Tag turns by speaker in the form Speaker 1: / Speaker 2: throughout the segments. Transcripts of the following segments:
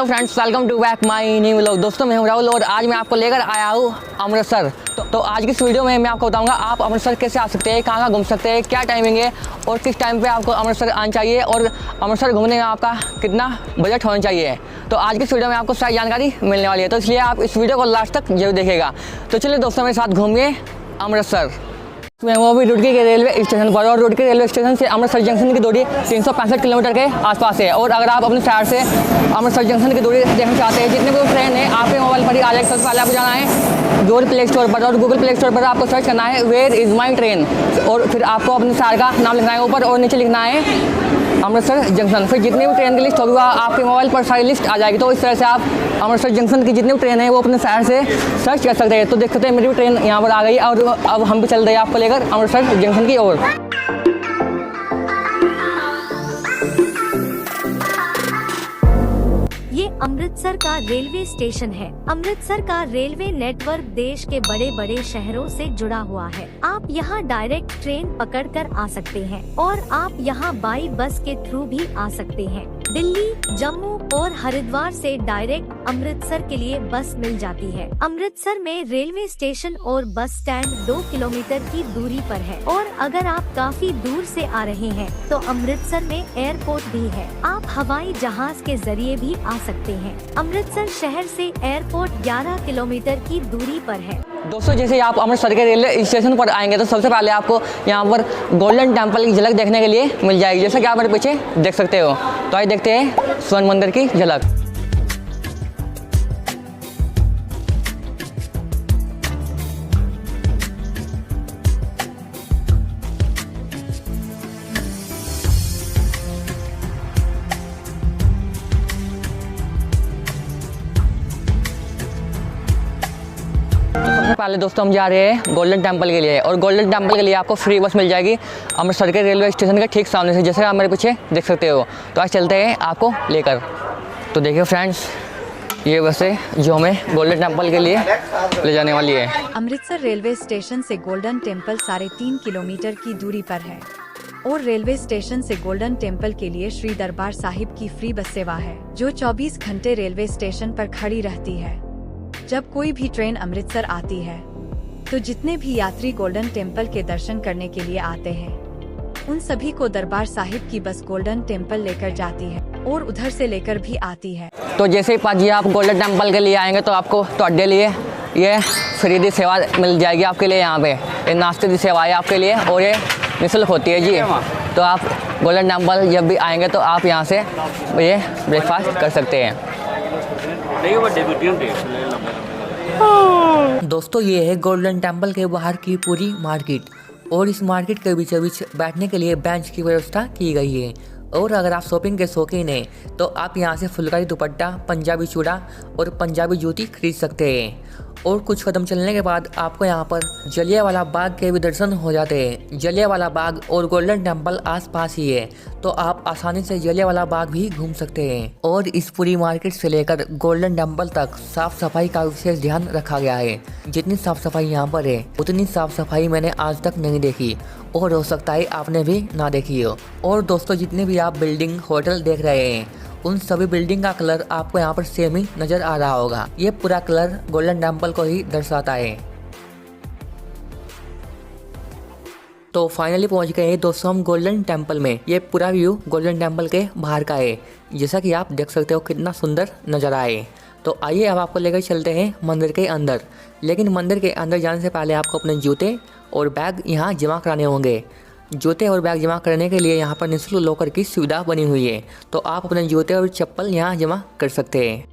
Speaker 1: Hello friends, welcome to back my new vlog. दोस्तों मैं हूं राहुल और आज मैं आपको लेकर आया हूं अमृतसर। तो आज की इस वीडियो में मैं आपको बताऊंगा आप अमृतसर कैसे आ सकते हैं, कहाँ घूम सकते हैं, क्या टाइमिंग है और किस टाइम पे आपको अमृतसर आना चाहिए और अमृतसर घूमने में आपका कितना बजट होना चाहिए। तो आज की इस वीडियो में आपको सारी जानकारी मिलने वाली है, तो इसलिए आप इस वीडियो को लास्ट तक जरूर देखिएगा। तो चलिए दोस्तों मेरे साथ घूमिए अमृतसर। मैं हूँ अभी रुड़की के रेलवे स्टेशन पर और रुड़की रेलवे स्टेशन से अमृतसर जंक्शन की दूरी 365 किलोमीटर के आसपास है। और अगर आप अपने शहर से अमृतसर जंक्शन की दूरी देखना चाहते हैं, जितने भी ट्रेन है आपके मोबाइल पर ही आ जाएगा। सबसे पहले आपको जाना है गूगल प्ले स्टोर पर और गूगल प्ले स्टोर पर आपको सर्च करना है वेयर इज़ माई ट्रेन और फिर आपको अपने शहर का नाम लिखना है ऊपर और नीचे लिखना है अमृतसर जंक्शन। फिर जितनी भी ट्रेन की लिस्ट होगी आपके मोबाइल पर सारी लिस्ट आ जाएगी। तो इस तरह से आप अमृतसर जंक्शन की जितनी भी ट्रेन है वो अपने शहर से सर्च कर सकते हैं। तो देख सकते हैं मेरी भी ट्रेन यहाँ पर आ गई और अब हम भी चल रहे हैं आपको लेकर अमृतसर जंक्शन की ओर।
Speaker 2: ये अमृतसर का रेलवे स्टेशन है। अमृतसर का रेलवे नेटवर्क देश के बड़े बड़े शहरों से जुड़ा हुआ है। आप यहाँ डायरेक्ट ट्रेन पकड़कर आ सकते हैं और आप यहाँ बाई बस के थ्रू भी आ सकते हैं। दिल्ली, जम्मू और हरिद्वार से डायरेक्ट अमृतसर के लिए बस मिल जाती है। अमृतसर में रेलवे स्टेशन और बस स्टैंड 2 किलोमीटर की दूरी पर है। और अगर आप काफी दूर से आ रहे हैं तो अमृतसर में एयरपोर्ट भी है। आप हवाई जहाज के जरिए भी आ सकते हैं। अमृतसर शहर से एयरपोर्ट 11 किलोमीटर की दूरी पर है।
Speaker 1: दोस्तों जैसे आप अमृतसर के रेलवे स्टेशन पर आएंगे तो सबसे पहले आपको यहाँ पर गोल्डन टेम्पल की झलक देखने के लिए मिल जाएगी, जैसा कि आप मेरे पीछे देख सकते हो। तो आइए देखते हैं स्वर्ण मंदिर की झलक। सबसे पहले दोस्तों हम जा रहे हैं गोल्डन टेम्पल के लिए और गोल्डन टेम्पल के लिए आपको फ्री बस मिल जाएगी अमृतसर के रेलवे स्टेशन के ठीक सामने से, जैसे आप मेरे पीछे देख सकते हो। तो आज चलते हैं आपको लेकर। तो देखिए फ्रेंड्स, ये बस है जो हमें गोल्डन टेम्पल के लिए ले जाने वाली है।
Speaker 3: अमृतसर रेलवे स्टेशन से गोल्डन टेम्पल 3.5 किलोमीटर की दूरी पर है और रेलवे स्टेशन से गोल्डन टेम्पल के लिए श्री दरबार साहिब की फ्री बस सेवा है, जो 24 घंटे रेलवे स्टेशन पर खड़ी रहती है। जब कोई भी ट्रेन अमृतसर आती है तो जितने भी यात्री गोल्डन टेम्पल के दर्शन करने के लिए आते हैं उन सभी को दरबार साहिब की बस गोल्डन टेम्पल लेकर जाती है और उधर से लेकर भी आती है।
Speaker 1: तो जैसे ही पाजी आप गोल्डन टेम्पल के लिए आएंगे तो आपको ਤੁਹਾਡੇ लिए ये फ्री दी सेवा मिल जाएगी आपके लिए। यहाँ पे ये नाश्ते की सेवा है आपके लिए और ये निःशुल्क होती है जी। तो आप गोल्डन टेम्पल जब भी आएंगे तो आप यहाँ से ये ब्रेकफास्ट कर सकते हैं। दोस्तों ये है गोल्डन टेम्पल के बाहर की पूरी मार्केट और इस मार्केट के बीचों बीच बैठने के लिए बेंच की व्यवस्था की गई है। और अगर आप शॉपिंग के शौकीन हैं तो आप यहाँ से फुलकारी दुपट्टा, पंजाबी चूड़ा और पंजाबी जूती खरीद सकते हैं। और कुछ कदम चलने के बाद आपको यहाँ पर जलियांवाला बाग के भी दर्शन हो जाते हैं। जलियांवाला बाग और गोल्डन टेम्पल आसपास ही है, तो आप आसानी से जलियांवाला बाग भी घूम सकते हैं। और इस पूरी मार्केट से लेकर गोल्डन टेम्पल तक साफ सफाई का विशेष ध्यान रखा गया है। जितनी साफ सफाई यहाँ पर है उतनी साफ सफाई मैंने आज तक नहीं देखी और हो सकता है आपने भी ना देखी हो। और दोस्तों जितने भी आप बिल्डिंग, होटल देख रहे हैं उन सभी बिल्डिंग का कलर आपको यहाँ पर सेम ही नजर आ रहा होगा। ये पूरा कलर गोल्डन टेम्पल को ही दर्शाता है। तो फाइनली पहुंच गए हैं दोस्तों हम गोल्डन टेम्पल में। ये पूरा व्यू गोल्डन टेम्पल के बाहर का है, जैसा कि आप देख सकते हो कितना सुंदर नजर आए। तो आइए अब आपको लेकर चलते हैं मंदिर के अंदर। लेकिन मंदिर के अंदर जाने से पहले आपको अपने जूते और बैग यहाँ जमा कराने होंगे। जूते और बैग जमा करने के लिए यहाँ पर निःशुल्क लॉकर की सुविधा बनी हुई है, तो आप अपने जूते और चप्पल यहाँ जमा कर सकते हैं।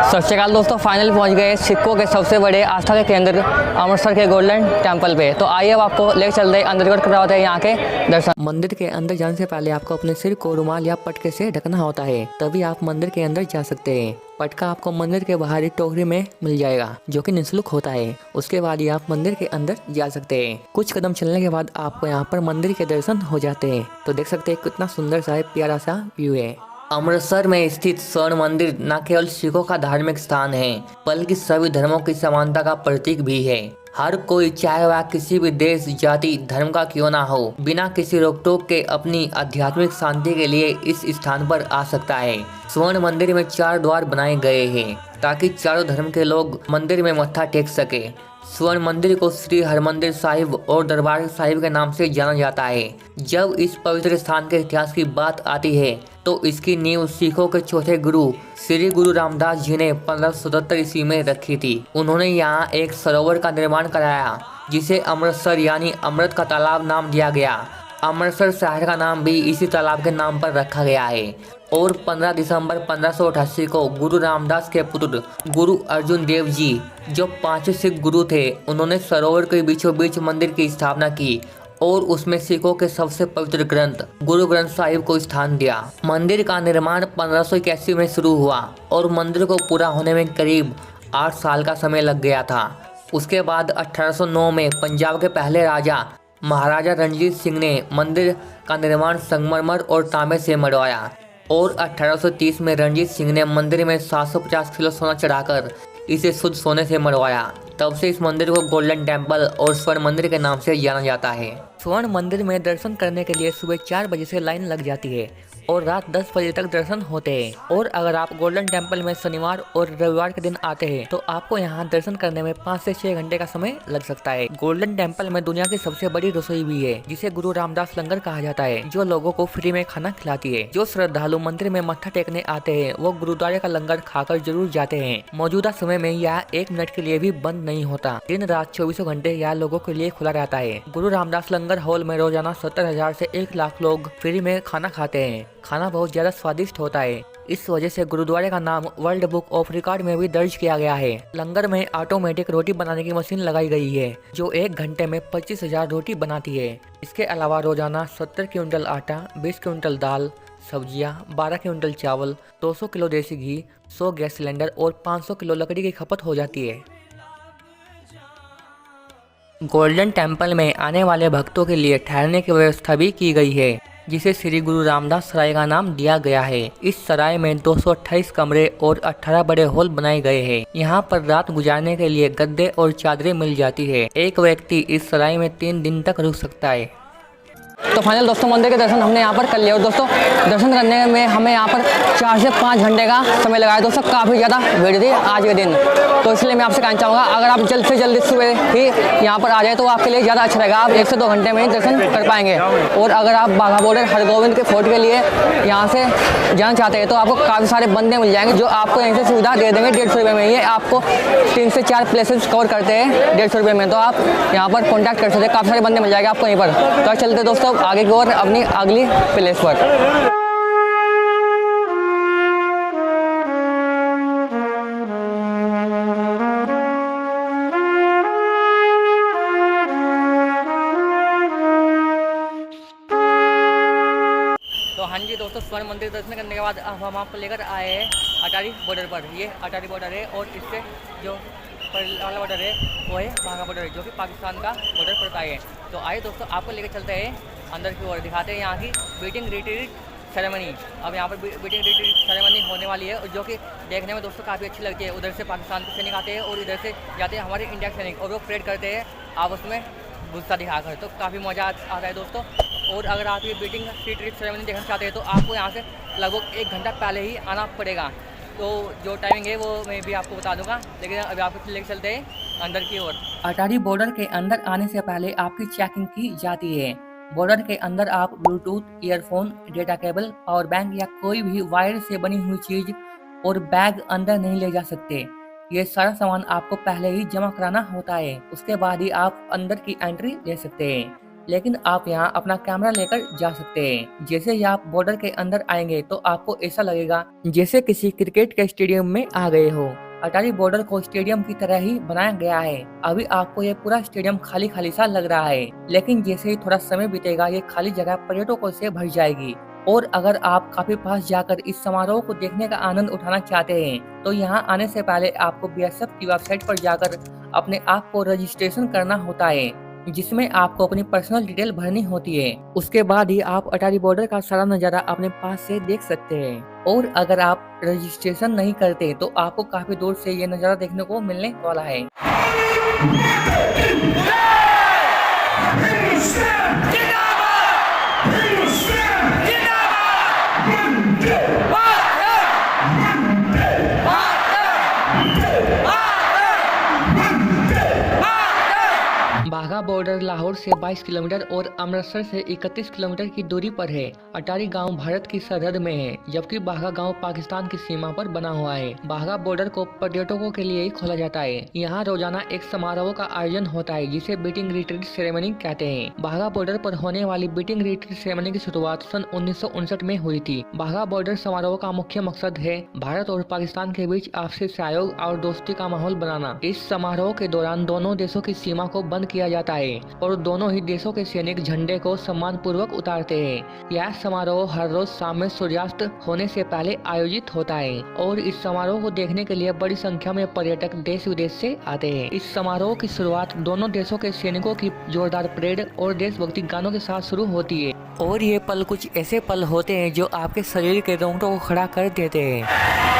Speaker 1: सत श्री अकाल दोस्तों, फाइनल पहुँच गए सिखों के सबसे बड़े आस्था के केंद्र अमृतसर के गोल्डन टेम्पल पे। तो आइए अब आपको लेकर चल रहे अंदर की ओर करवाते हैं यहाँ के दर्शन। मंदिर के अंदर जाने से पहले आपको अपने सिर को रुमाल या पटके से ढकना होता है, तभी आप मंदिर के अंदर जा सकते हैं। पटका आपको मंदिर के बाहर एक टोकरी में मिल जाएगा जो कि निःशुल्क होता है। उसके बाद ही आप मंदिर के अंदर जा सकते हैं। कुछ कदम चलने के बाद आपको यहाँ पर मंदिर के दर्शन हो जाते हैं। तो देख सकते हैं कितना सुंदर सा प्यारा सा व्यू है। अमृतसर में स्थित स्वर्ण मंदिर न केवल सिखों का धार्मिक स्थान है बल्कि सभी धर्मों की समानता का प्रतीक भी है। हर कोई चाहे वह किसी भी देश, जाति, धर्म का क्यों ना हो, बिना किसी रोक टोक के अपनी आध्यात्मिक शांति के लिए इस स्थान पर आ सकता है। स्वर्ण मंदिर में 4 द्वार बनाए गए हैं ताकि चारों धर्म के लोग मंदिर में मत्था टेक सके। स्वर्ण मंदिर को श्री हरमंदिर साहिब और दरबार साहिब के नाम से जाना जाता है। जब इस पवित्र स्थान के इतिहास की बात आती है तो इसकी नींव सिखों के चौथे गुरु श्री गुरु रामदास जी ने 1577 ईस्वी में रखी थी। उन्होंने यहाँ एक सरोवर का निर्माण कराया जिसे अमृतसर यानी अमृत का तालाब नाम दिया गया। अमृतसर शहर का नाम भी इसी तालाब के नाम पर रखा गया है। और 15 दिसंबर 1588 को गुरु रामदास के पुत्र गुरु अर्जुन देव जी, जो 5वें सिख गुरु थे, उन्होंने सरोवर के बीचों बीच मंदिर की स्थापना की और उसमें सिखों के सबसे पवित्र ग्रंथ गुरु ग्रंथ साहिब को स्थान दिया। मंदिर का निर्माण 1581 में शुरू हुआ और मंदिर को पूरा होने में करीब 8 साल का समय लग गया था। उसके बाद 1809 में पंजाब के पहले राजा महाराजा रणजीत सिंह ने मंदिर का निर्माण संगमरमर और तांबे से मढ़वाया और 1830 में रणजीत सिंह ने मंदिर में 750 किलो सोना चढ़ाकर इसे शुद्ध सोने से मढ़वाया। तब से इस मंदिर को गोल्डन टेम्पल और स्वर्ण मंदिर के नाम से जाना जाता है। स्वर्ण मंदिर में दर्शन करने के लिए सुबह 4 बजे से लाइन लग जाती है और रात 10 बजे तक दर्शन होते हैं। और अगर आप गोल्डन टेम्पल में शनिवार और रविवार के दिन आते हैं तो आपको यहाँ दर्शन करने में 5 से 6 घंटे का समय लग सकता है। गोल्डन टेम्पल में दुनिया की सबसे बड़ी रसोई भी है जिसे गुरु रामदास लंगर कहा जाता है, जो लोगों को फ्री में खाना खिलाती है। जो श्रद्धालु मंदिर में मत्था टेकने आते हैं वो गुरुद्वारे का लंगर खाकर जरूर जाते हैं। मौजूदा समय में यह 1 मिनट के लिए भी बंद नहीं होता। दिन रात 24 घंटे यह लोगों के लिए खुला रहता है। गुरु रामदास लंगर हॉल में रोजाना 70,000 से 1 लाख लोग फ्री में खाना खाते हैं। खाना बहुत ज्यादा स्वादिष्ट होता है। इस वजह से गुरुद्वारे का नाम वर्ल्ड बुक ऑफ रिकॉर्ड में भी दर्ज किया गया है। लंगर में ऑटोमेटिक रोटी बनाने की मशीन लगाई गई है जो 1 घंटे में 25,000 रोटी बनाती है। इसके अलावा रोजाना 70 क्विंटल आटा, 20 क्विंटल दाल, सब्जियां, 12 क्विंटल चावल, 200 किलो देसी घी, 100 गैस सिलेंडर और 500 किलो लकड़ी की खपत हो जाती है। गोल्डन टेम्पल में आने वाले भक्तों के लिए ठहरने की व्यवस्था भी की गई है जिसे श्री गुरु रामदास सराय का नाम दिया गया है। इस सराय में 228 कमरे और 18 बड़े हॉल बनाए गए हैं। यहाँ पर रात गुजारने के लिए गद्दे और चादरें मिल जाती है। एक व्यक्ति इस सराय में 3 दिन तक रुक सकता है। तो फाइनल दोस्तों मंदिर के दर्शन हमने यहाँ पर कर लिए और दोस्तों दर्शन करने में हमें यहाँ पर 4 से 5 घंटे का समय लगाया। दोस्तों काफ़ी ज़्यादा भीड़ थी आज के दिन, तो इसलिए मैं आपसे कहना चाहूँगा अगर आप जल्द से जल्द सुबह ही यहाँ पर आ जाए तो आपके लिए ज़्यादा अच्छा रहेगा। आप 1 से 2 घंटे में ही दर्शन कर पाएंगे। और अगर आप बाघा बॉर्डर हरगोविंद के फोर्ट के लिए यहाँ से जाना चाहते हैं तो आपको काफ़ी सारे बंदे मिल जाएंगे जो आपको यहीं से सुविधा दे देंगे 150 रुपये में। ये आपको 3 से 4 प्लेसेस कवर करते हैं 150 रुपये में, तो आप यहाँ पर कॉन्टैक्ट कर सकते हैं। काफ़ी सारे बंदे मिल जाएंगे आपको यहीं पर। तो चलते दोस्तों आगे की ओर अपनी अगली प्लेस पर। तो हाँ जी दोस्तों स्वर्ण मंदिर दर्शन करने के बाद अब हम आपको लेकर आए हैं अटारी बॉर्डर पर। ये अटारी बॉर्डर है और इससे जो वाला बॉर्डर है वो है बाघा बॉर्डर जो कि पाकिस्तान का बॉर्डर पड़ता है। तो आइए दोस्तों आपको लेकर चलते हैं अंदर की ओर, दिखाते हैं यहाँ की वेटिंग रिट्रीट सेरेमनी। अब यहाँ पर वेटिंग रिट्रीट सेरेमनी होने वाली है और जो कि देखने में दोस्तों काफ़ी अच्छी लगती है। उधर से पाकिस्तान के सैनिक आते हैं और इधर से जाते हैं हमारे इंडिया के सैनिक और वो परेड करते हैं आपस में गुस्सा दिखाकर। तो काफ़ी मज़ा आता है दोस्तों। और अगर आप ये वेटिंग रिट्रीट सेरेमनी देखना चाहते हैं तो आपको यहाँ से लगभग 1 घंटा पहले ही आना पड़ेगा। तो जो टाइमिंग है वो मैं भी आपको बता दूंगा, लेकिन अभी आपको लेकर चलते हैं अंदर की ओर। अटारी बॉर्डर के अंदर आने से पहले आपकी चेकिंग की जाती है। बॉर्डर के अंदर आप Bluetooth, earphone, data cable, power bank या कोई भी वायर से बनी हुई चीज और बैग अंदर नहीं ले जा सकते। ये सारा सामान आपको पहले ही जमा कराना होता है, उसके बाद ही आप अंदर की एंट्री ले सकते हैं। लेकिन आप यहाँ अपना कैमरा लेकर जा सकते हैं। जैसे ही आप बॉर्डर के अंदर आएंगे तो आपको ऐसा लगेगा जैसे किसी क्रिकेट के स्टेडियम में आ गए हो। अटारी बॉर्डर को स्टेडियम की तरह ही बनाया गया है। अभी आपको ये पूरा स्टेडियम खाली खाली सा लग रहा है, लेकिन जैसे ही थोड़ा समय बीतेगा ये खाली जगह पर्यटकों से भर जाएगी। और अगर आप काफी पास जाकर इस समारोह को देखने का आनंद उठाना चाहते हैं तो यहाँ आने से पहले आपको BSF की वेबसाइट पर जाकर अपने आप को रजिस्ट्रेशन करना होता है, जिसमें आपको अपनी पर्सनल डिटेल भरनी होती है। उसके बाद ही आप अटारी बॉर्डर का सारा नज़ारा अपने पास से देख सकते हैं। और अगर आप रजिस्ट्रेशन नहीं करते तो आपको काफी दूर से ये नज़ारा देखने को मिलने वाला है। बाघा बॉर्डर लाहौर से 22 किलोमीटर और अमृतसर से 31 किलोमीटर की दूरी पर है। अटारी गांव भारत की सरहद में है, जबकि बाघा गांव पाकिस्तान की सीमा पर बना हुआ है। बाघा बॉर्डर को पर्यटकों के लिए ही खोला जाता है। यहाँ रोजाना एक समारोह का आयोजन होता है, जिसे बीटिंग रिट्रीट सेरेमनी कहते हैं। बाघा बॉर्डर पर होने वाली बीटिंग रिट्रीट सेरेमनी की शुरुआत सन 1959 में हुई थी। बाघा बॉर्डर समारोह का मुख्य मकसद है भारत और पाकिस्तान के बीच आपसी सहयोग और दोस्ती का माहौल बनाना। इस समारोह के दौरान दोनों देशों की सीमा को बंद किया जाता है और दोनों ही देशों के सैनिक झंडे को सम्मान पूर्वक उतारते हैं। यह समारोह हर रोज शाम में सूर्यास्त होने से पहले आयोजित होता है और इस समारोह को देखने के लिए बड़ी संख्या में पर्यटक देश विदेश से आते हैं। इस समारोह की शुरुआत दोनों देशों के सैनिकों की जोरदार परेड और देशभक्ति गानों के साथ शुरू होती है और ये पल कुछ ऐसे पल होते हैं जो आपके शरीर के रोंगटों को खड़ा कर देते हैं।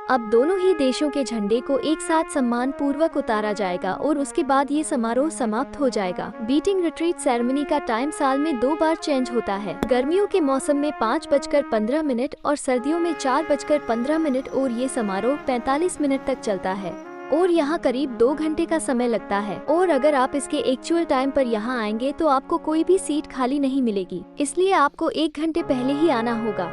Speaker 2: अब दोनों ही देशों के झंडे को एक साथ सम्मान पूर्वक उतारा जाएगा और उसके बाद ये समारोह समाप्त हो जाएगा। बीटिंग रिट्रीट सेरेमनी का टाइम साल में 2 बार चेंज होता है। गर्मियों के मौसम में 5:15 और सर्दियों में 4:15 और ये समारोह 45 मिनट तक चलता है और यहाँ करीब 2 घंटे का समय लगता है। और अगर आप इसके एक्चुअल टाइम पर यहाँ आएंगे तो आपको कोई भी सीट खाली नहीं मिलेगी, इसलिए आपको 1 घंटे पहले ही आना होगा।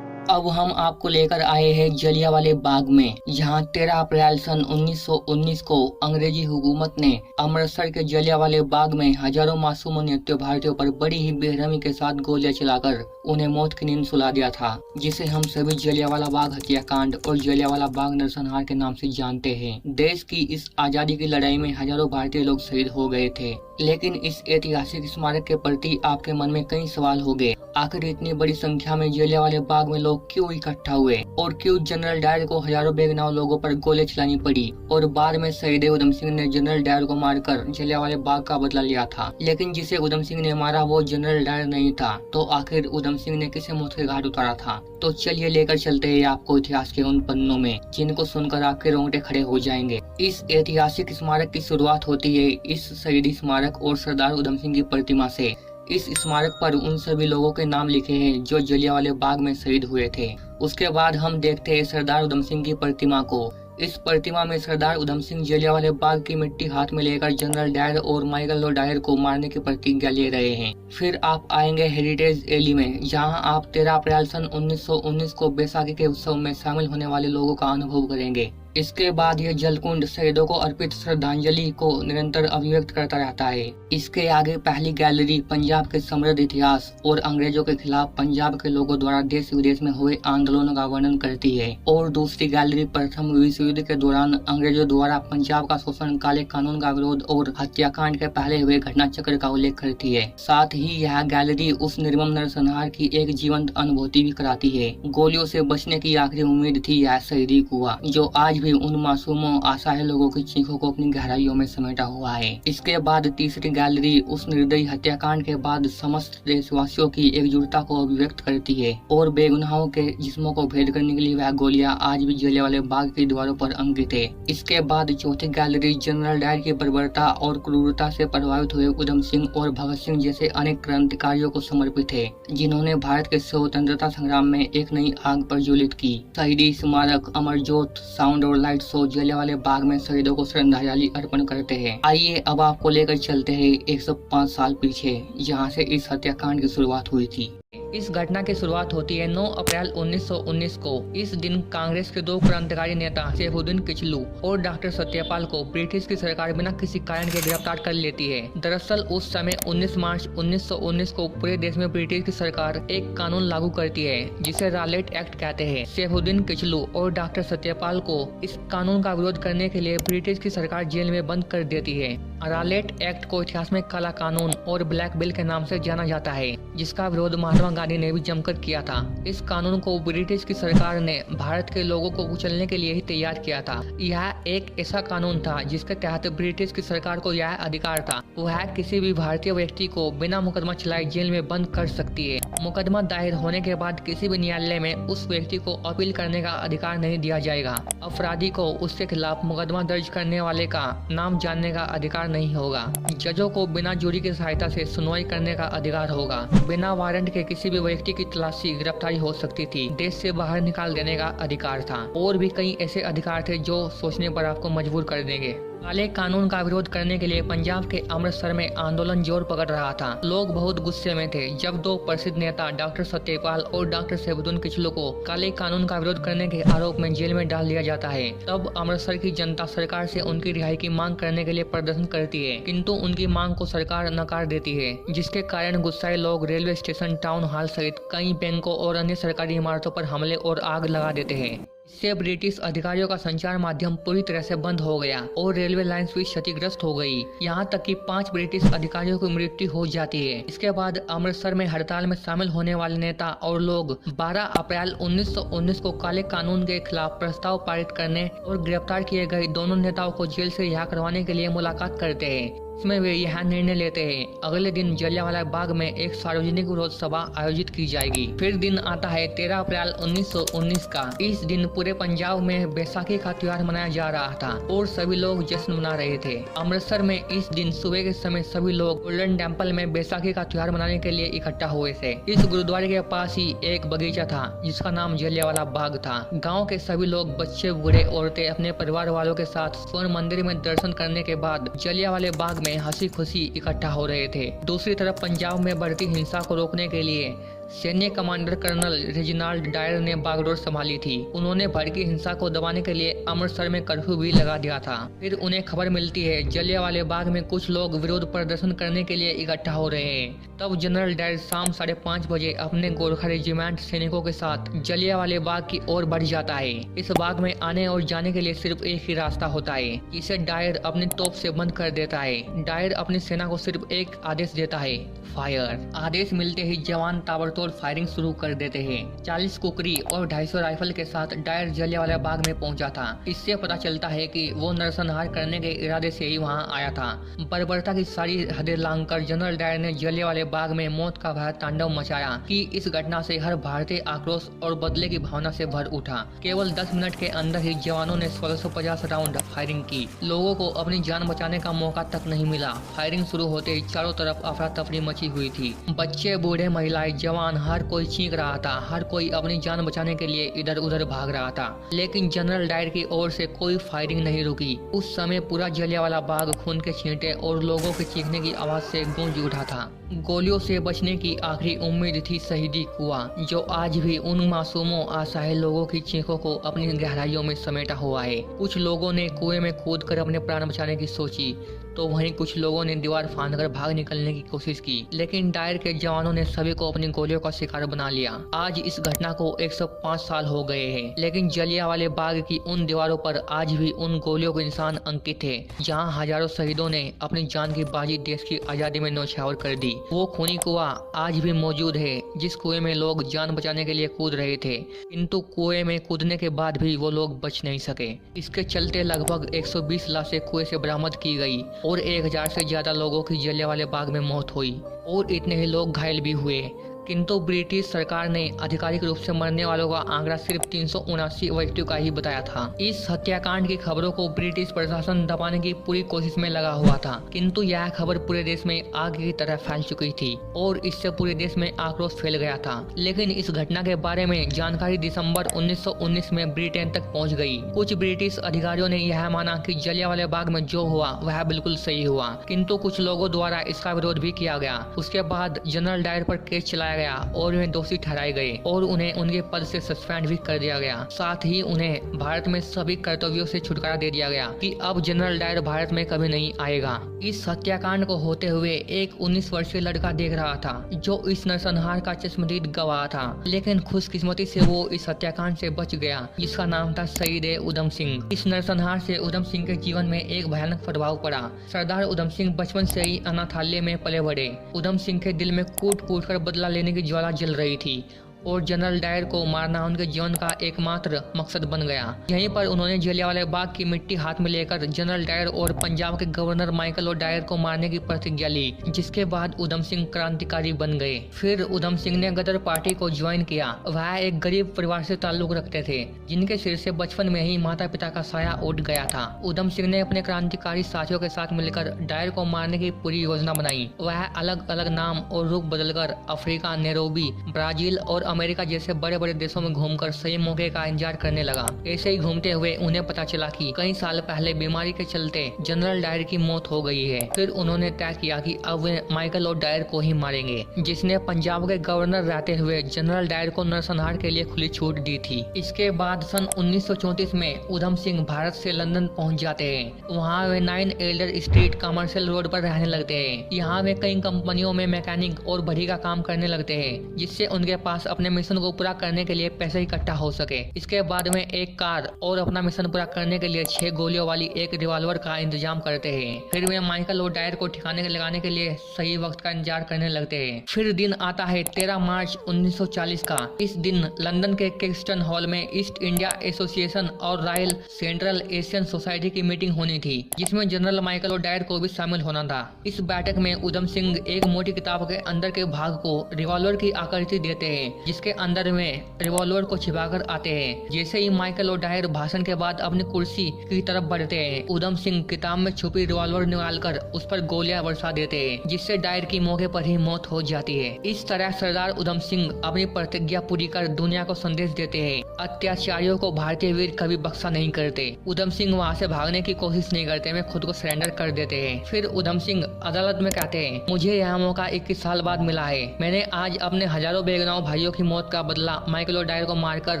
Speaker 1: अब हम आपको लेकर आए हैं जलियांवाले बाग में, जहां 13 अप्रैल सन 1919 को अंग्रेजी हुकूमत ने अमृतसर के जलियांवाले बाग में हजारों मासूम निहत्थे भारतीयों पर बड़ी ही बेरहमी के साथ गोलियां चलाकर उन्हें मौत की नींद सुला दिया था, जिसे हम सभी जलियांवाला बाग हत्याकांड और जलियांवाला बाग नरसंहार के नाम से जानते हैं। देश की इस आजादी की लड़ाई में हजारों भारतीय लोग शहीद हो गए थे, लेकिन इस ऐतिहासिक स्मारक के प्रति आपके मन में कई सवाल हो गए। आखिर इतनी बड़ी संख्या में जलियांवाले बाग में लोग क्यों इकट्ठा हुए और क्यों जनरल डायर को हजारों बेगुनाह लोगों पर गोली चलानी पड़ी और बाद में शहीद उधम सिंह ने जनरल डायर को मारकर जलियांवाले बाग का बदला लिया था। लेकिन जिसे उधम सिंह ने मारा वो जनरल डायर नहीं था, तो आखिर उधम सिंह ने किसे मौत के घाट उतारा था? तो चलिए लेकर चलते हैं आपको इतिहास के उन पन्नों में जिनको सुनकर आपके रोंगटे खड़े हो जाएंगे। इस ऐतिहासिक स्मारक की शुरुआत होती है इस शहीदी स्मारक और सरदार उधम सिंह की प्रतिमा से। इस स्मारक पर उन सभी लोगों के नाम लिखे हैं जो जलियांवाला बाग में शहीद हुए थे। उसके बाद हम देखते हैं सरदार उधम सिंह की प्रतिमा को। इस प्रतिमा में सरदार उधम सिंह जलियांवाला बाग की मिट्टी हाथ में लेकर जनरल डायर और माइकल लॉ डायर को मारने की प्रतिज्ञा ले रहे हैं। फिर आप आएंगे हेरिटेज एली में, जहां आप 13 अप्रैल सन 1919 को बैसाखी के उत्सव में शामिल होने वाले लोगों का अनुभव करेंगे। इसके बाद यह जलकुंड शहीदों को अर्पित श्रद्धांजलि को निरंतर अभिव्यक्त करता रहता है। इसके आगे पहली गैलरी पंजाब के समृद्ध इतिहास और अंग्रेजों के खिलाफ पंजाब के लोगों द्वारा देश विदेश में हुए आंदोलनों का वर्णन करती है, और दूसरी गैलरी प्रथम विश्व युद्ध के दौरान अंग्रेजों द्वारा पंजाब का शोषण, काले कानून का विरोध और हत्याकांड के पहले हुए घटना चक्र का उल्लेख करती है। साथ ही यह गैलरी उस निर्मम नरसंहार की एक जीवंत अनुभूति भी कराती है। गोलियों से बचने की आखिरी उम्मीद थी यह शहीदी कुआं, जो आज भी उन मासूमों असहाय लोगों की चीखों को अपनी गहराइयों में समेटा हुआ है। इसके बाद तीसरी गैलरी उस निर्दयी हत्याकांड के बाद समस्त देशवासियों की एकजुटता को अभिव्यक्त करती है, और बेगुनाहों के जिस्मों को भेद करने के लिए वह गोलियां आज भी जलियांवाला बाग की दीवारों पर अंकित है। इसके बाद चौथी गैलरी जनरल डायर की बर्बरता और क्रूरता से प्रभावित हुए उधम सिंह और भगत सिंह जैसे अनेक क्रांतिकारियों को समर्पित है, जिन्होंने भारत के स्वतंत्रता संग्राम में एक नई आग प्रज्वलित की। शहीदी स्मारक, अमर ज्योत, साउंड और लाइट शो जलियांवाला बाग में शहीदों को श्रद्धांजलि अर्पण करते हैं। आइए अब आपको लेकर चलते हैं 105 साल पीछे, जहां से इस हत्याकांड की शुरुआत हुई थी। इस घटना की शुरुआत होती है 9 अप्रैल 1919 को। इस दिन कांग्रेस के दो क्रांतिकारी नेता सैफुद्दीन किचलू और डॉक्टर सत्यपाल को ब्रिटिश की सरकार बिना किसी कारण के गिरफ्तार कर लेती है। दरअसल उस समय 19 मार्च 1919 को पूरे देश में ब्रिटिश की सरकार एक कानून लागू करती है जिसे रालेट एक्ट कहते हैं। सैफुद्दीन किचलू और डॉक्टर सत्यपाल को इस कानून का विरोध करने के लिए ब्रिटिश की सरकार जेल में बंद कर देती है। रालेट एक्ट को इतिहास में काला कानून और ब्लैक बिल के नाम से जाना जाता है, जिसका विरोध महात्मा गांधी ने भी जमकर किया था। इस कानून को ब्रिटिश की सरकार ने भारत के लोगों को कुचलने के लिए ही तैयार किया था। यह एक ऐसा कानून था जिसके तहत ब्रिटिश की सरकार को यह अधिकार था, वह किसी भी भारतीय व्यक्ति को बिना मुकदमा चलाए जेल में बंद कर सकती है। मुकदमा दायर होने के बाद किसी भी न्यायालय में उस व्यक्ति को अपील करने का अधिकार नहीं दिया जाएगा। अपराधी को उसके खिलाफ मुकदमा दर्ज करने वाले का नाम जानने का अधिकार नहीं होगा। जजों को बिना जूरी की सहायता से सुनवाई करने का अधिकार होगा। बिना वारंट के किसी भी व्यक्ति की तलाशी, गिरफ्तारी हो सकती थी। देश से बाहर निकाल देने का अधिकार था, और भी कई ऐसे अधिकार थे जो सोचने पर आपको मजबूर कर देंगे। काले कानून का विरोध करने के लिए पंजाब के अमृतसर में आंदोलन जोर पकड़ रहा था। लोग बहुत गुस्से में थे जब दो प्रसिद्ध नेता डॉक्टर सत्यपाल और डॉक्टर सैफुद्दीन किचलू को काले कानून का विरोध करने के आरोप में जेल में डाल दिया जाता है। तब अमृतसर की जनता सरकार से उनकी रिहाई की मांग करने के लिए प्रदर्शन करती है, किंतु उनकी मांग को सरकार नकार देती है, जिसके कारण गुस्साए लोग रेलवे स्टेशन, टाउन हॉल सहित कई बैंकों और अन्य सरकारी इमारतों पर हमले और आग लगा देते हैं। इससे ब्रिटिश अधिकारियों का संचार माध्यम पूरी तरह से बंद हो गया और रेलवे लाइंस भी क्षतिग्रस्त हो गई। यहाँ तक कि 5 ब्रिटिश अधिकारियों की मृत्यु हो जाती है। इसके बाद अमृतसर में हड़ताल में शामिल होने वाले नेता और लोग 12 अप्रैल 1919 को काले कानून के खिलाफ प्रस्ताव पारित करने और गिरफ्तार किए गए दोनों नेताओं को जेल से रिहा करवाने के लिए मुलाकात करते हैं। इसमें वे यह निर्णय लेते हैं अगले दिन जलियांवाला बाग में एक सार्वजनिक विरोध सभा आयोजित की जाएगी। फिर दिन आता है 13 अप्रैल 1919 का। इस दिन पूरे पंजाब में बैसाखी का त्योहार मनाया जा रहा था और सभी लोग जश्न मना रहे थे। अमृतसर में इस दिन सुबह के समय सभी लोग गोल्डन टेम्पल में बैसाखी का त्योहार मनाने के लिए इकट्ठा हुए थे। इस गुरुद्वारे के पास ही एक बगीचा था जिसका नाम जलियांवाला बाग था। गाँव के सभी लोग, बच्चे, बूढ़े, औरतें अपने परिवार वालों के साथ स्वर्ण मंदिर में दर्शन करने के बाद जलियांवाला बाग में हंसी खुशी इकट्ठा हो रहे थे। दूसरी तरफ पंजाब में बढ़ती हिंसा को रोकने के लिए सैन्य कमांडर कर्नल रेजिनाल्ड डायर ने बागडोर संभाली थी। उन्होंने भड़की हिंसा को दबाने के लिए अमृतसर में कर्फ्यू भी लगा दिया था। फिर उन्हें खबर मिलती है जलियांवाला बाग में कुछ लोग विरोध प्रदर्शन करने के लिए इकट्ठा हो रहे हैं। तब जनरल डायर शाम 5:30 बजे अपने गोरखा रेजिमेंट सैनिकों के साथ जलियांवाला बाग की ओर बढ़ जाता है। इस बाग में आने और जाने के लिए सिर्फ एक ही रास्ता होता है, जिसे डायर अपनी तोप से बंद कर देता है। डायर अपनी सेना को सिर्फ एक आदेश देता है, फायर। आदेश मिलते ही जवान ताबड़तोड़ ताबड़तोड़ फायरिंग शुरू कर देते हैं। 40 कुकरी और 250 राइफल के साथ डायर जलियांवाला बाग में पहुंचा था। इससे पता चलता है कि वो नरसंहार करने के इरादे से ही वहां आया था। बर्बरता की सारी हदें लांघकर जनरल डायर ने जलियांवाला बाग में मौत का भयानक तांडव मचाया कि इस घटना से हर भारतीय आक्रोश और बदले की भावना से भर उठा। केवल 10 मिनट के अंदर ही जवानों ने 1650 राउंड फायरिंग की। लोगों को अपनी जान बचाने का मौका तक नहीं मिला। फायरिंग शुरू होते ही चारों तरफ अफरा तफरी मची हुई थी। बच्चे, बूढ़े, महिलाएं, जवान, हर कोई चीख रहा था। हर कोई अपनी जान बचाने के लिए इधर उधर भाग रहा था, लेकिन जनरल डायर की ओर से कोई फायरिंग नहीं रुकी। उस समय पूरा जलियांवाला बाग खून के छींटे और लोगों के चीखने की आवाज से गूंज उठा था। गोलियों से बचने की आखिरी उम्मीद थी शहीदी कुआं, जो आज भी उन मासूमों असहाय लोगों की चीखों को अपनी गहराइयों में समेटा हुआ है। कुछ लोगों ने कुएं में कूदकर अपने प्राण बचाने की सोची, तो वहीं कुछ लोगों ने दीवार फांदकर भाग निकलने की कोशिश की, लेकिन डायर के जवानों ने सभी को अपनी गोलियों का शिकार बना लिया। आज इस घटना को 105 साल हो गए हैं, लेकिन जलियांवाला बाग की उन दीवारों पर आज भी उन गोलियों के निशान अंकित थे, जहां हजारों शहीदों ने अपनी जान की बाजी देश की आजादी में न्यौछावर कर दी। वो खूनी कुआं आज भी मौजूद है, जिस कुएं में लोग जान बचाने के लिए कूद रहे थे, किंतु कुएं में कूदने के बाद भी वो लोग बच नहीं सके। इसके चलते लगभग 120 लाशें कुएं से बरामद की गई और 1000 से ज्यादा लोगों की जलियांवाला बाग में मौत हुई और इतने ही लोग घायल भी हुए। किंतु ब्रिटिश सरकार ने आधिकारिक रूप से मरने वालों का आंकड़ा सिर्फ 379 व्यक्तियों का ही बताया था। इस हत्याकांड की खबरों को ब्रिटिश प्रशासन दबाने की पूरी कोशिश में लगा हुआ था, किंतु यह खबर पूरे देश में आग की तरह फैल चुकी थी और इससे पूरे देश में आक्रोश फैल गया था। लेकिन इस घटना के बारे में जानकारी दिसंबर 1919 में ब्रिटेन तक पहुँच गयी। कुछ ब्रिटिश अधिकारियों ने यह माना कि जलियांवाला बाग में जो हुआ वह बिल्कुल सही हुआ, किंतु कुछ लोगों द्वारा इसका विरोध भी किया गया। उसके बाद जनरल डायर पर केस चलाया गया और वे दोषी ठहराए गए और उन्हें उनके पद से सस्पेंड भी कर दिया गया। साथ ही उन्हें भारत में सभी कर्तव्यों से छुटकारा दे दिया गया कि अब जनरल डायर भारत में कभी नहीं आएगा। इस हत्याकांड को होते हुए एक 19 वर्षीय लड़का देख रहा था, जो इस नरसंहार का चश्मदीद गवाह था, लेकिन खुशकिस्मती से वो इस हत्याकांड से बच गया, जिसका नाम था शहीद उधम सिंह। इस नरसंहार से उधम सिंह के जीवन में एक भयानक प्रभाव पड़ा। सरदार उधम सिंह बचपन से ही अनाथालय में पले बढ़े। उधम सिंह के दिल में कूट कूट कर बदला लेने की ज्वाला जल रही थी और जनरल डायर को मारना उनके जीवन का एकमात्र मकसद बन गया। यहीं पर उन्होंने जलियांवाला बाग की मिट्टी हाथ में लेकर जनरल डायर और पंजाब के गवर्नर माइकल डायर को मारने की प्रतिज्ञा ली, जिसके बाद उधम सिंह क्रांतिकारी बन गए। फिर उधम सिंह ने गदर पार्टी को ज्वाइन किया। वह एक गरीब परिवार से ताल्लुक रखते थे, जिनके सिर से बचपन में ही माता पिता का साया उठ गया था। उधम सिंह ने अपने क्रांतिकारी साथियों के साथ मिलकर डायर को मारने की पूरी योजना बनाई। वह अलग अलग नाम और रूप बदलकर अफ्रीका, नैरोबी, ब्राजील और अमेरिका जैसे बड़े बड़े देशों में घूमकर सही मौके का इंतजार करने लगा। ऐसे ही घूमते हुए उन्हें पता चला कि कई साल पहले बीमारी के चलते जनरल डायर की मौत हो गई है। फिर उन्होंने तय किया कि अब वे माइकल और डायर को ही मारेंगे, जिसने पंजाब के गवर्नर रहते हुए जनरल डायर को नरसंहार के लिए खुली छूट दी थी। इसके बाद सन 1934 में उधम सिंह भारत से लंदन पहुंच जाते हैं। वहाँ वे 9 एल्डर स्ट्रीट कमर्शियल रोड पर रहने लगते हैं। यहाँ वे कई कंपनियों में मैकेनिक और बढ़ी का काम करने लगते हैं, जिससे उनके पास अपने मिशन को पूरा करने के लिए पैसे इकट्ठा हो सके। इसके बाद में एक कार और अपना मिशन पूरा करने के लिए 6 गोलियों वाली एक रिवॉल्वर का इंतजाम करते हैं। फिर वे माइकल और डायर को ठिकाने लगाने के लिए सही वक्त का इंतजार करने लगते हैं। फिर दिन आता है 13 मार्च 1940 का। इस दिन लंदन के किंगस्टन हॉल में ईस्ट इंडिया एसोसिएशन और रॉयल सेंट्रल एशियन सोसाइटी की मीटिंग होनी थी, जिसमें जनरल माइकल और डायर को भी शामिल होना था। इस बैठक में उधम सिंह एक मोटी किताब के अंदर के भाग को रिवॉल्वर की आकृति देते हैं, जिसके अंदर में रिवॉल्वर को छिपाकर आते हैं। जैसे ही माइकल और डायर भाषण के बाद अपनी कुर्सी की तरफ बढ़ते हैं, उधम सिंह किताब में छुपी रिवॉल्वर निकालकर उस पर गोलियां बरसा देते हैं, जिससे डायर की मौके पर ही मौत हो जाती है। इस तरह सरदार उधम सिंह अपनी प्रतिज्ञा पूरी कर दुनिया को संदेश देते हैं, अत्याचारियों को भारतीय वीर कभी बख्शा नहीं करते। उधम सिंह वहाँ से भागने की कोशिश नहीं करते, वे खुद को सरेंडर कर देते हैं। फिर उधम सिंह अदालत में कहते हैं, मुझे यह मौका 21 साल बाद मिला है। मैंने आज अपने हजारों बेगुनाह भाइयों अपनी मौत का बदला माइकल ओडायर को मारकर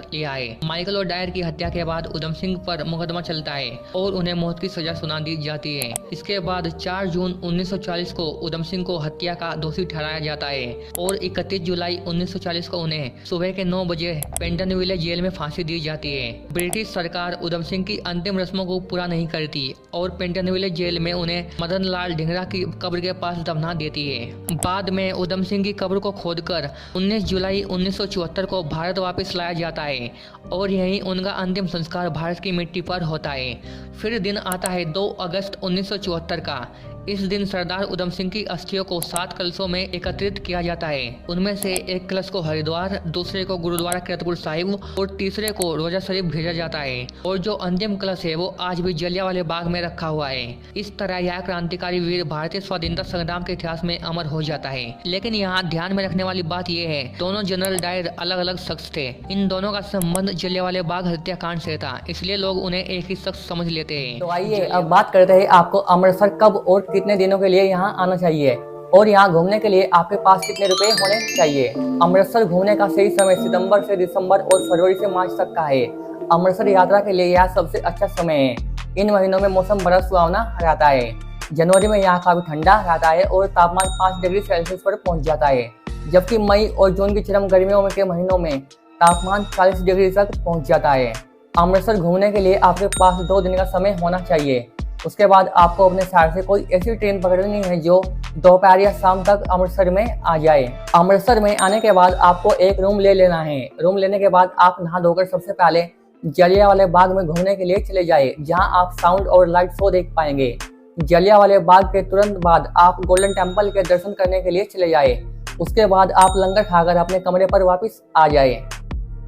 Speaker 1: लिया है। माइकल ओडायर की हत्या के बाद उधम सिंह पर मुकदमा चलता है और उन्हें मौत की सजा सुना दी जाती है। इसके बाद 4 जून 1940 को उधम सिंह को हत्या का दोषी ठहराया जाता है और 31 जुलाई 1940 को उन्हें सुबह के 9 बजे पेंटनविले जेल में फांसी दी जाती है। ब्रिटिश सरकार उधम सिंह की अंतिम रस्मों को पूरा नहीं करती और पेंटनविले जेल में उन्हें मदन लाल ढिंगरा की कब्र के पास दफना देती है। बाद में उधम सिंह की कब्र को खोदकर 19 जुलाई 1974 को भारत वापस लाया जाता है और यहीं उनका अंतिम संस्कार भारत की मिट्टी पर होता है। फिर दिन आता है 2 अगस्त 1974 का। इस दिन सरदार उधम सिंह की अस्थियों को 7 कलशों में एकत्रित किया जाता है। उनमें से एक कलश को हरिद्वार, दूसरे को गुरुद्वारा कीरतपुर साहिब और तीसरे को रोजा शरीफ भेजा जाता है और जो अंतिम कलश है वो आज भी जलियांवाले बाग में रखा हुआ है। इस तरह यह क्रांतिकारी वीर भारतीय स्वाधीनता संग्राम के इतिहास में अमर हो जाता है। लेकिन यहाँ ध्यान में रखने वाली बात यह है, दोनों जनरल डायर अलग अलग शख्स थे। इन दोनों का संबंध जलियांवाले बाग हत्याकांड से था, इसलिए लोग उन्हें एक ही शख्स समझ लेते हैं।
Speaker 4: तो आइए अब बात करते हैं आपको अमृतसर कब और कितने दिनों के लिए यहाँ आना चाहिए और यहाँ घूमने के लिए आपके पास कितने रुपए होने चाहिए। अमृतसर घूमने का सही समय सितंबर से दिसंबर और फरवरी से मार्च तक का है। अमृतसर यात्रा के लिए यह सबसे अच्छा समय है। इन महीनों में मौसम बड़ा सुहावना रहता है। जनवरी में यहाँ काफी ठंडा रहता है और तापमान 5 डिग्री सेल्सियस पर पहुँच जाता है, जबकि मई और जून की चरम गर्मियों के महीनों में तापमान 40 डिग्री तक पहुँच जाता है। अमृतसर घूमने के लिए आपके पास 2 दिन का समय होना चाहिए। उसके बाद आपको अपने शहर से कोई ऐसी ट्रेन पकड़नी है जो दोपहर या शाम तक अमृतसर में आ जाए। अमृतसर में आने के बाद आपको एक रूम ले लेना है। रूम लेने के बाद आप नहा धोकर सबसे पहले जलियांवाले बाग में घूमने के लिए चले जाए, जहां आप साउंड और लाइट शो देख पाएंगे। जलियांवाले बाग के तुरंत बाद आप गोल्डन टेम्पल के दर्शन करने के लिए चले जाए। उसके बाद आप लंगर खाकर अपने कमरे पर वापस आ जाए।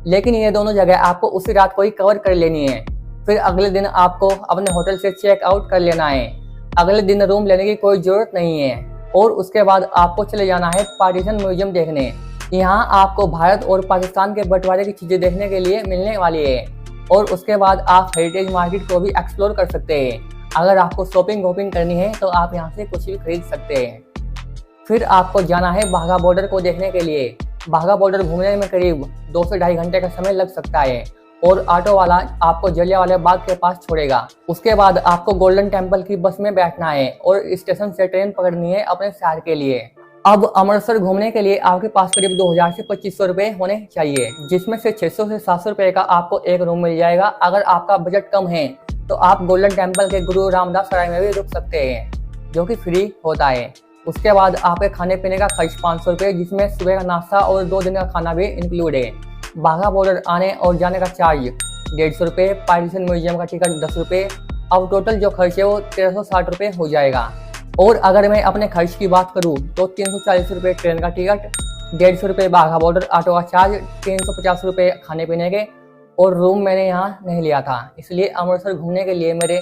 Speaker 4: लेकिन ये दोनों जगह आपको उसी रात को ही कवर कर लेनी है। फिर अगले दिन आपको अपने होटल से चेक आउट कर लेना है। अगले दिन रूम लेने की कोई जरूरत नहीं है और उसके बाद आपको चले जाना है पार्टीशन म्यूजियम देखने। यहाँ आपको भारत और पाकिस्तान के बंटवारे की चीजें देखने के लिए मिलने वाली है और उसके बाद आप हेरिटेज मार्केट को भी एक्सप्लोर कर सकते हैं। अगर आपको शॉपिंग वॉपिंग करनी है तो आप यहाँ से कुछ भी खरीद सकते हैं। फिर आपको जाना है बाघा बॉर्डर को देखने के लिए। बाघा बॉर्डर घूमने में करीब 2 से 2.5 घंटे का समय लग सकता है और ऑटो वाला आपको जलियांवाले बाग के पास छोड़ेगा। उसके बाद आपको गोल्डन टेम्पल की बस में बैठना है और स्टेशन से ट्रेन पकड़नी है अपने शहर के लिए। अब अमृतसर घूमने के लिए आपके पास करीब 2000 से 2500 रुपए होने चाहिए, जिसमें से 600 से 700 रुपए का आपको एक रूम मिल जाएगा। अगर आपका बजट कम है तो आप गोल्डन टेम्पल के गुरु रामदास सराय में भी रुक सकते हैं, जो कि फ्री होता है। उसके बाद आपके खाने पीने का खर्च 500 रुपये, जिसमें सुबह का नाश्ता और 2 दिन का खाना भी इंक्लूड है। बाघा बॉर्डर आने और जाने का चार्ज 150 रुपये, पार्टीशन म्यूजियम का टिकट 10 रुपये। अब टोटल जो खर्च है वो 1360 रुपये हो जाएगा। और अगर मैं अपने खर्च की बात करूँ तो 340 रुपये ट्रेन का टिकट, 150 रुपये बाघा बॉर्डर ऑटो का चार्ज, 350 रुपये खाने पीने के और रूम मैंने यहाँ नहीं लिया था, इसलिए अमृतसर घूमने के लिए मेरे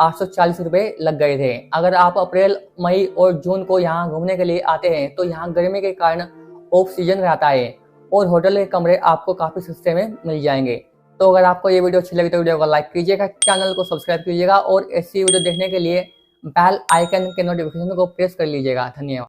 Speaker 4: 840 रुपये लग गए थे। अगर आप अप्रैल, मई और जून को यहाँ घूमने के लिए आते हैं तो यहाँ गर्मी के कारण ऑफ सीजन रहता है और होटल के कमरे आपको काफ़ी सस्ते में मिल जाएंगे। तो अगर आपको ये वीडियो अच्छी लगी तो वीडियो को लाइक कीजिएगा, चैनल को सब्सक्राइब कीजिएगा और ऐसी वीडियो देखने के लिए बेल आइकन के नोटिफिकेशन को प्रेस कर लीजिएगा। धन्यवाद।